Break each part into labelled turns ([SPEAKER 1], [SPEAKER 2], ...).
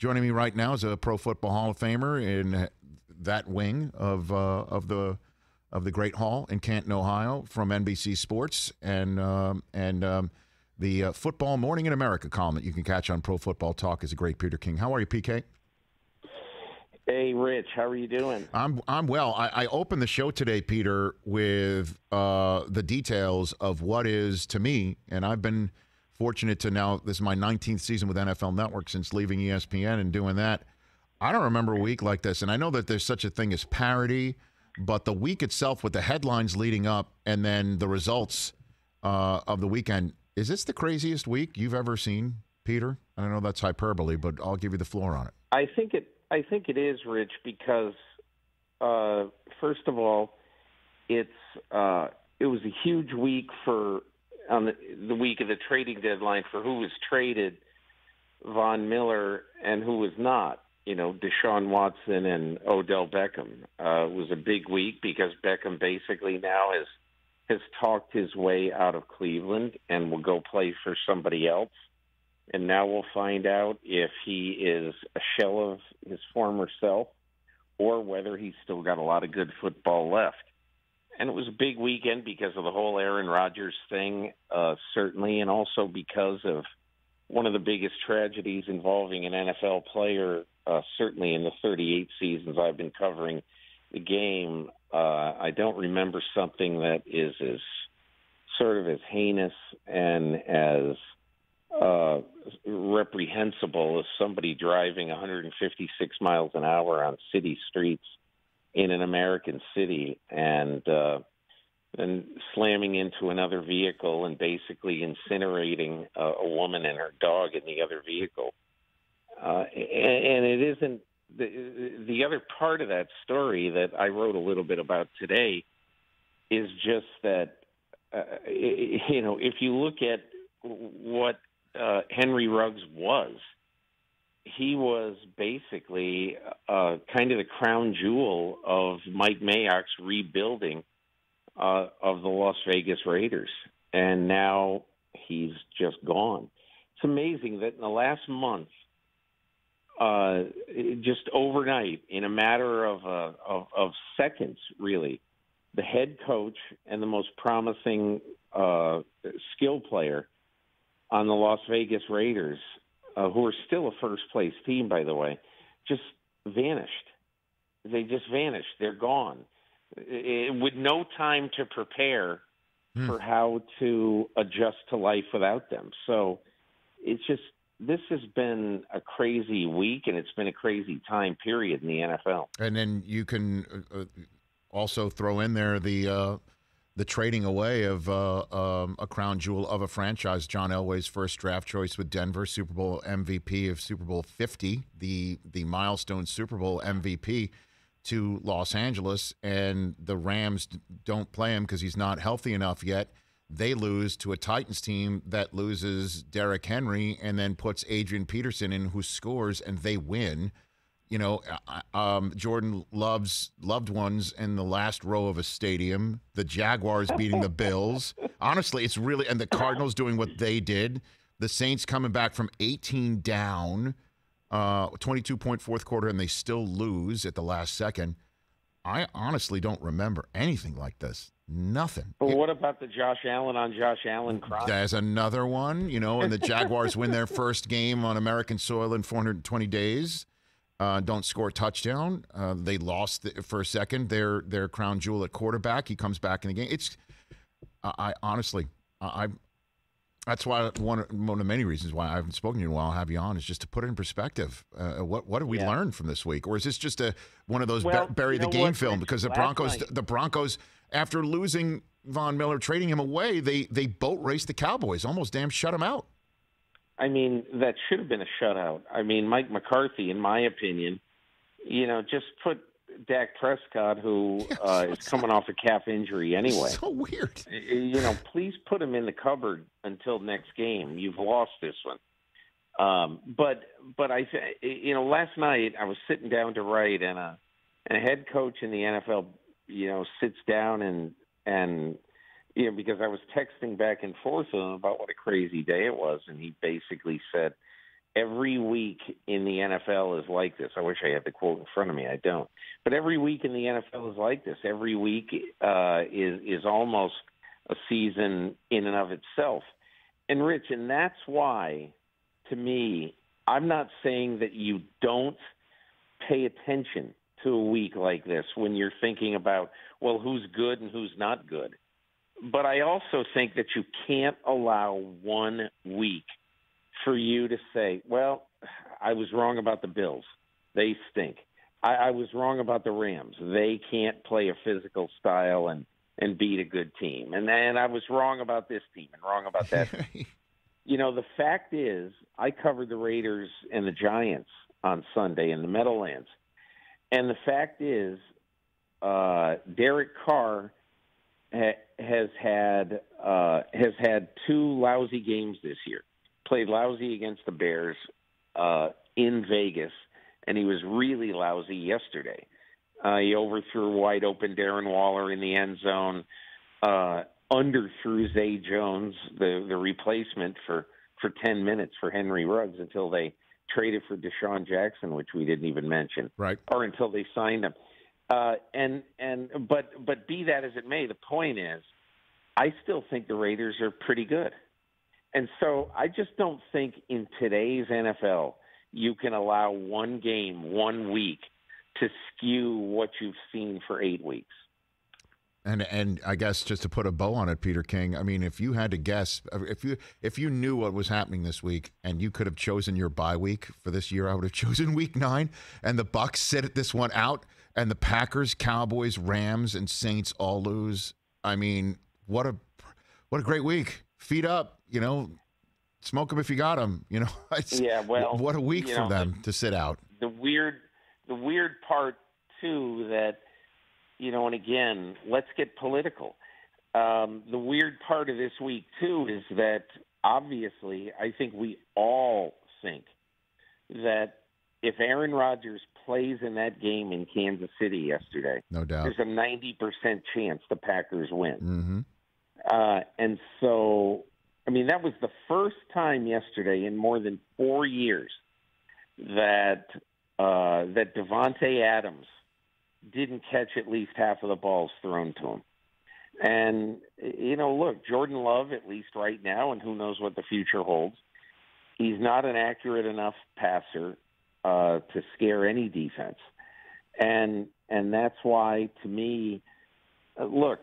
[SPEAKER 1] Joining me right now is a Pro Football Hall of Famer in that wing of the Great Hall in Canton, Ohio, from NBC Sports and the Football Morning in America column that you can catch on Pro Football Talk is a great Peter King. How are you, PK?
[SPEAKER 2] Hey, Rich. How are you doing?
[SPEAKER 1] I'm well. I opened the show today, Peter, with the details of what is, to me, and I've been fortunate to now, this is my 19th season with NFL Network since leaving ESPN and doing that. I don't remember a week like this, and I know that there's such a thing as parody, but the week itself with the headlines leading up and then the results of the weekend, is this the craziest week you've ever seen, Peter? I don't know that's hyperbole, but I'll give you the floor on it.
[SPEAKER 2] I think it is, Rich, because first of all, it was a huge week on the week of the trading deadline for who was traded, Von Miller, and who was not. You know, Deshaun Watson and Odell Beckham. It was a big week because Beckham basically now has talked his way out of Cleveland and will go play for somebody else. And now we'll find out if he is a shell of his former self or whether he's still got a lot of good football left. And it was a big weekend because of the whole Aaron Rodgers thing, certainly, and also because of one of the biggest tragedies involving an NFL player, certainly in the 38 seasons I've been covering the game. I don't remember something that is as sort of as heinous and as reprehensible as somebody driving 156 miles an hour on city streets in an American city and slamming into another vehicle and basically incinerating a woman and her dog in the other vehicle. And it isn't the other part of that story that I wrote a little bit about today is just that, if you look at what Henry Ruggs was, he was basically kind of the crown jewel of Mike Mayock's rebuilding of the Las Vegas Raiders. And now he's just gone. It's amazing that in the last month, just overnight, in a matter of seconds, really, the head coach and the most promising skill player on the Las Vegas Raiders, who are still a first-place team, by the way, just vanished. They just vanished. They're gone. With no time to prepare for how to adjust to life without them. So it's just, this has been a crazy week, and it's been a crazy time period in the NFL.
[SPEAKER 1] And then you can also throw in there the trading away of a crown jewel of a franchise, John Elway's first draft choice with Denver, Super Bowl MVP of Super Bowl 50, the milestone Super Bowl MVP, to Los Angeles, and the Rams don't play him because he's not healthy enough yet. They lose to a Titans team that loses Derrick Henry and then puts Adrian Peterson in, who scores, and they win. You know, Jordan Love's loved ones in the last row of a stadium, the Jaguars beating the Bills. Honestly, it's really, and the Cardinals doing what they did. The Saints coming back from 18 down, 22-point fourth quarter, and they still lose at the last second. I honestly don't remember anything like this. Nothing.
[SPEAKER 2] But what about the Josh Allen crime?
[SPEAKER 1] There's another one, and the Jaguars win their first game on American soil in 420 days. Don't score a touchdown. They lost for a second their crown jewel at quarterback. He comes back in the game. I honestly, that's why one of the many reasons why I haven't spoken to you in a while. I'll have you on is just to put it in perspective. What did we learn from this week, or is this just one of those bury the game film? Because the Broncos, after losing Von Miller, trading him away, they boat raced the Cowboys, almost damn shut him out.
[SPEAKER 2] I mean, that should have been a shutout. I mean, Mike McCarthy, in my opinion, just put Dak Prescott, who is coming off a calf injury anyway.
[SPEAKER 1] So weird.
[SPEAKER 2] Please put him in the cupboard until next game. You've lost this one. But last night I was sitting down to write, and a head coach in the NFL, sits down and because I was texting back and forth with him about what a crazy day it was, and he basically said, every week in the NFL is like this. I wish I had the quote in front of me. I don't. But every week in the NFL is like this. Every week is almost a season in and of itself. And, Rich, and that's why, to me, I'm not saying that you don't pay attention to a week like this when you're thinking about, well, who's good and who's not good. But I also think that you can't allow 1 week for you to say, well, I was wrong about the Bills. They stink. I was wrong about the Rams. They can't play a physical style and beat a good team. And then I was wrong about this team and wrong about that. You know, the fact is, I covered the Raiders and the Giants on Sunday in the Meadowlands. And the fact is, Derek Carr has had 2 lousy games this year. Played lousy against the Bears in Vegas, and he was really lousy yesterday. He overthrew a wide-open Darren Waller in the end zone, underthrew Zay Jones, the replacement, for 10 minutes for Henry Ruggs until they traded for Deshaun Jackson, which we didn't even mention,
[SPEAKER 1] right?
[SPEAKER 2] Or until they signed him. But be that as it may, the point is, I still think the Raiders are pretty good. And so I just don't think in today's NFL you can allow 1 game, 1 week to skew what you've seen for 8 weeks.
[SPEAKER 1] And I guess just to put a bow on it, Peter King, I mean, if you had to guess, if you knew what was happening this week and you could have chosen your bye week for this year, I would have chosen week 9, and the Bucs sit this one out, and the Packers, Cowboys, Rams, and Saints all lose. I mean, what a great week. Feet up, you know, smoke them if you got them. You know, what a week for them to sit out.
[SPEAKER 2] The weird part too that, you know, and again, let's get political. The weird part of this week too is that obviously I think we all think that if Aaron Rodgers plays in that game in Kansas City yesterday,
[SPEAKER 1] no doubt,
[SPEAKER 2] there's a 90% chance the Packers win.
[SPEAKER 1] Mm-hmm.
[SPEAKER 2] And so, I mean, that was the first time yesterday in more than 4 years that Devontae Adams didn't catch at least half of the balls thrown to him. And, you know, look, Jordan Love, at least right now, and who knows what the future holds, he's not an accurate enough passer to scare any defense. And that's why, to me, look,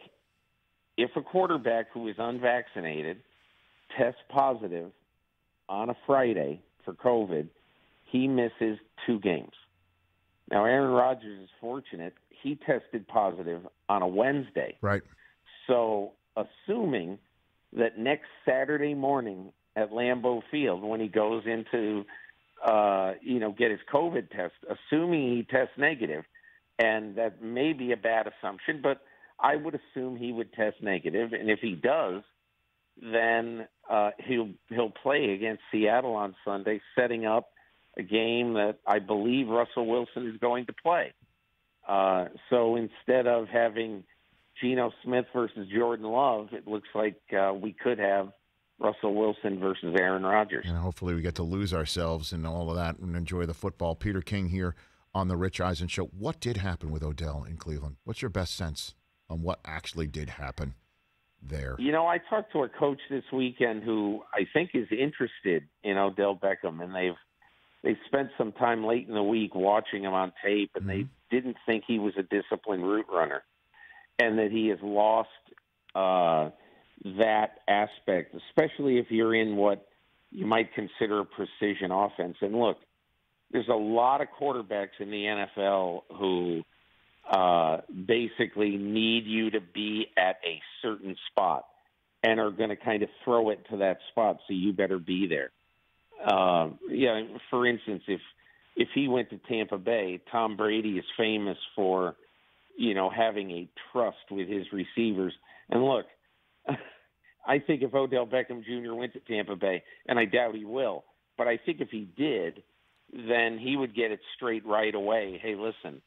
[SPEAKER 2] if a quarterback who is unvaccinated tests positive on a Friday for COVID, he misses 2 games. Now, Aaron Rodgers is fortunate. He tested positive on a Wednesday.
[SPEAKER 1] Right.
[SPEAKER 2] So, assuming that next Saturday morning at Lambeau Field, when he goes into, get his COVID test, assuming he tests negative, and that may be a bad assumption, but I would assume he would test negative, and if he does, then he'll play against Seattle on Sunday, setting up a game that I believe Russell Wilson is going to play. So instead of having Geno Smith versus Jordan Love, it looks like we could have Russell Wilson versus Aaron Rodgers.
[SPEAKER 1] And hopefully we get to lose ourselves in all of that and enjoy the football. Peter King here on the Rich Eisen Show. What did happen with Odell in Cleveland? What's your best sense on what actually did happen there?
[SPEAKER 2] You know, I talked to a coach this weekend who I think is interested in Odell Beckham, and they spent some time late in the week watching him on tape, and they didn't think he was a disciplined route runner, and that he has lost that aspect, especially if you're in what you might consider a precision offense. And look, there's a lot of quarterbacks in the NFL who basically need you to be at a certain spot and are going to kind of throw it to that spot, so you better be there. For instance, if he went to Tampa Bay, Tom Brady is famous for, having a trust with his receivers. And look, I think if Odell Beckham Jr. went to Tampa Bay, and I doubt he will, but I think if he did, then he would get it straight right away. Hey, listen,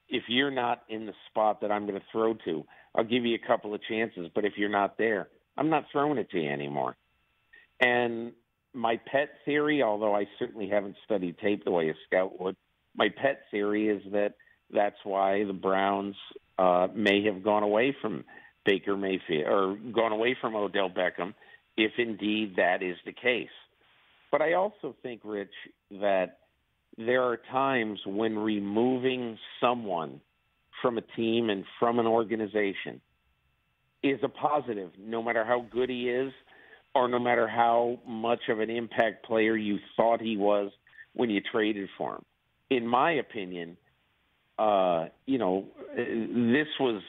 [SPEAKER 2] if you're not in the spot that I'm going to throw to, I'll give you a couple of chances, but if you're not there, I'm not throwing it to you anymore. And my pet theory, although I certainly haven't studied tape the way a scout would, my pet theory is that that's why the Browns may have gone away from Baker Mayfield or gone away from Odell Beckham, if indeed that is the case. But I also think, Rich, that there are times when removing someone from a team and from an organization is a positive, no matter how good he is or no matter how much of an impact player you thought he was when you traded for him. In my opinion, this was,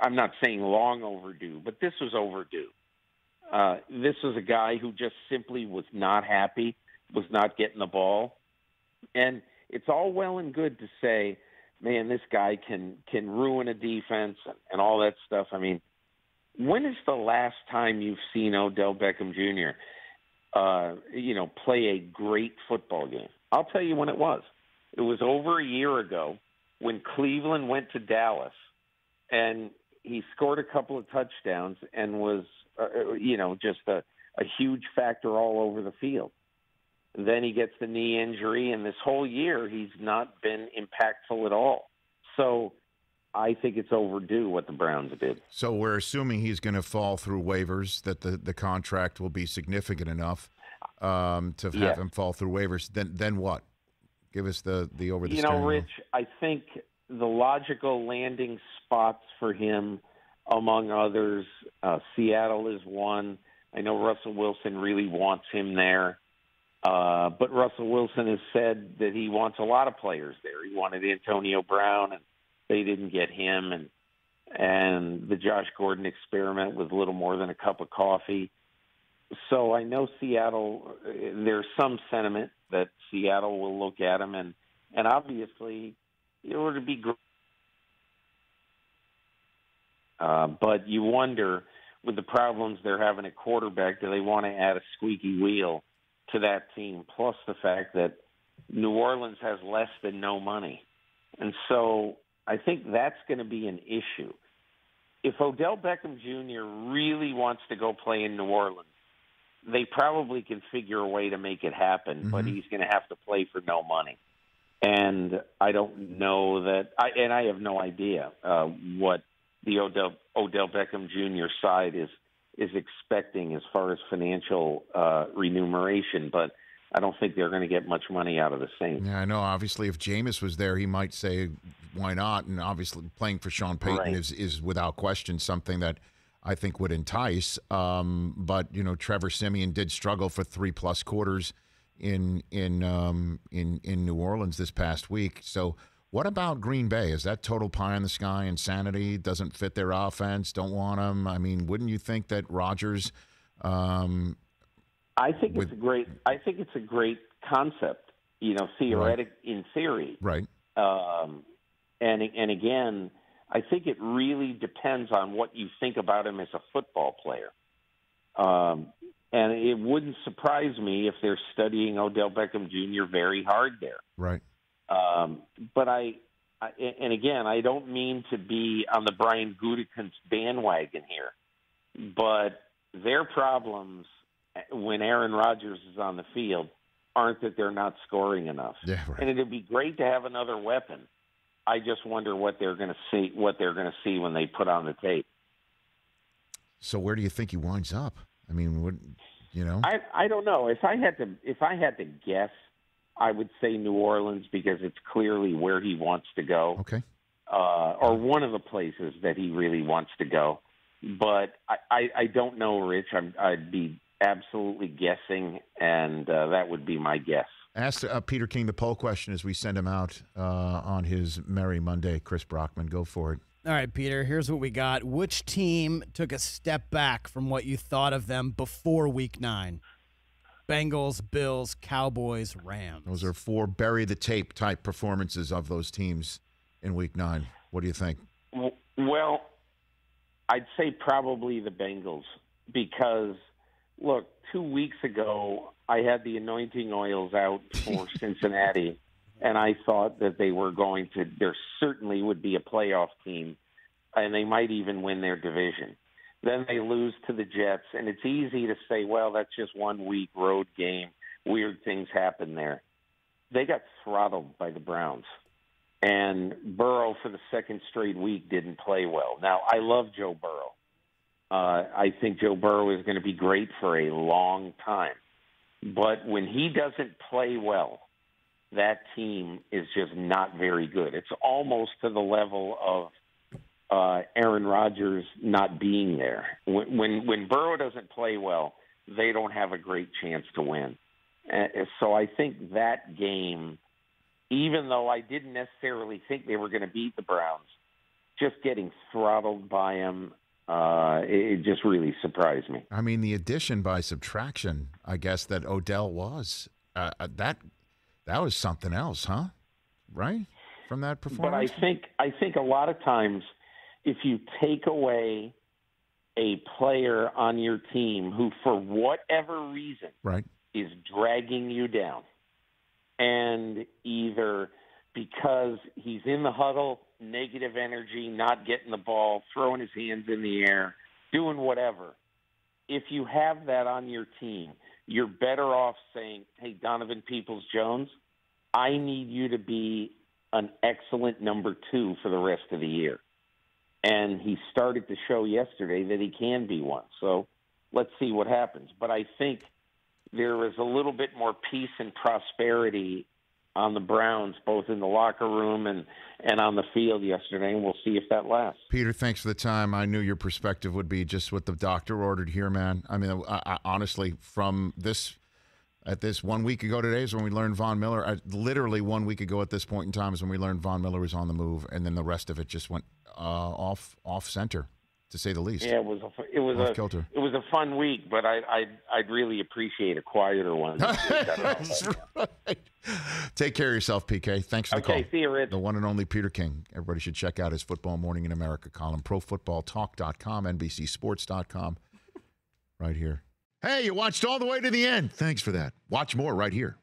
[SPEAKER 2] I'm not saying long overdue, but this was overdue. This was a guy who just simply was not happy, was not getting the ball. And it's all well and good to say, man, this guy can ruin a defense and all that stuff. I mean, when is the last time you've seen Odell Beckham Jr., play a great football game? I'll tell you when it was. It was over a year ago when Cleveland went to Dallas, and he scored a couple of touchdowns and was, just a huge factor all over the field. Then he gets the knee injury, and this whole year he's not been impactful at all. So I think it's overdue what the Browns did.
[SPEAKER 1] So we're assuming he's going to fall through waivers, that the contract will be significant enough to have him fall through waivers. Then what? Give us the over the steering wheel.
[SPEAKER 2] Rich, I think the logical landing spots for him, among others, Seattle is one. I know Russell Wilson really wants him there. But Russell Wilson has said that he wants a lot of players there. He wanted Antonio Brown, and they didn't get him. And the Josh Gordon experiment was little more than a cup of coffee. So I know Seattle, there's some sentiment that Seattle will look at him. And obviously, it would be great. But you wonder, with the problems they're having at quarterback, do they want to add a squeaky wheel to that team, plus the fact that New Orleans has less than no money. And so I think that's going to be an issue. If Odell Beckham Jr. really wants to go play in New Orleans, they probably can figure a way to make it happen, but he's going to have to play for no money. And I don't know that – I have no idea what the Odell Beckham Jr. side is expecting as far as financial remuneration, but I don't think they're going to get much money out of the Saints.
[SPEAKER 1] Yeah, I know. Obviously, if Jameis was there, he might say, why not? And obviously, playing for Sean Payton is without question something that I think would entice. But, Trevor Siemian did struggle for 3+ quarters in New Orleans this past week. So what about Green Bay? Is that total pie in the sky insanity? Doesn't fit their offense? Don't want them? I mean, wouldn't you think that Rodgers?
[SPEAKER 2] I think it's a great concept. Theoretic in theory,
[SPEAKER 1] right?
[SPEAKER 2] And again, I think it really depends on what you think about him as a football player. And it wouldn't surprise me if they're studying Odell Beckham Jr. very hard there.
[SPEAKER 1] Right.
[SPEAKER 2] But I don't mean to be on the Brian Gutekunst bandwagon here, but their problems when Aaron Rodgers is on the field aren't that they're not scoring enough.
[SPEAKER 1] Yeah, right.
[SPEAKER 2] And it'd be great to have another weapon. I just wonder what they're going to see when they put on the tape.
[SPEAKER 1] So where do you think he winds up? I mean,
[SPEAKER 2] I don't know. If I had to guess, I would say New Orleans because it's clearly where he wants to go.
[SPEAKER 1] Okay.
[SPEAKER 2] Or one of the places that he really wants to go. But I don't know, Rich. I'd be absolutely guessing, and that would be my guess.
[SPEAKER 1] Ask Peter King the poll question as we send him out on his Merry Monday. Chris Brockman, go for it.
[SPEAKER 3] All right, Peter, here's what we got. Which team took a step back from what you thought of them before Week 9? Bengals, Bills, Cowboys, Rams.
[SPEAKER 1] Those are 4 bury the tape type performances of those teams in Week 9. What do you think?
[SPEAKER 2] Well, I'd say probably the Bengals because, look, 2 weeks ago I had the anointing oils out for Cincinnati, and I thought that there certainly would be a playoff team, and they might even win their division. Then they lose to the Jets, and it's easy to say, well, that's just 1 week road game. Weird things happen there. They got throttled by the Browns. And Burrow, for the second straight week, didn't play well. Now, I love Joe Burrow. I think Joe Burrow is going to be great for a long time. But when he doesn't play well, that team is just not very good. It's almost to the level of Aaron Rodgers not being there. When Burrow doesn't play well, they don't have a great chance to win. So I think that game, even though I didn't necessarily think they were going to beat the Browns, just getting throttled by them, it just really surprised me.
[SPEAKER 1] I mean, the addition by subtraction, I guess, that Odell was, that was something else, huh? Right? From that performance?
[SPEAKER 2] But I think a lot of times if you take away a player on your team who, for whatever reason,
[SPEAKER 1] right,
[SPEAKER 2] is dragging you down, and either because he's in the huddle, negative energy, not getting the ball, throwing his hands in the air, doing whatever, if you have that on your team, you're better off saying, hey, Donovan Peoples-Jones, I need you to be an excellent number 2 for the rest of the year. And he started to show yesterday that he can be one. So let's see what happens. But I think there is a little bit more peace and prosperity on the Browns, both in the locker room and on the field yesterday, and we'll see if that lasts.
[SPEAKER 1] Peter, thanks for the time. I knew your perspective would be just what the doctor ordered here, man. I mean, I honestly, from this 1 week ago today is when we learned Von Miller. Literally 1 week ago at this point in time is when we learned Von Miller was on the move, and then the rest of it just went off center, to say the least.
[SPEAKER 2] Yeah, it was a fun week, but I'd really appreciate a quieter one.
[SPEAKER 1] That's right. Take care of yourself, PK. Thanks for the call.
[SPEAKER 2] Okay, see you, Rich.
[SPEAKER 1] The one and only Peter King. Everybody should check out his Football Morning in America column, ProFootballTalk.com, NBCSports.com, right here. Hey, you watched all the way to the end. Thanks for that. Watch more right here.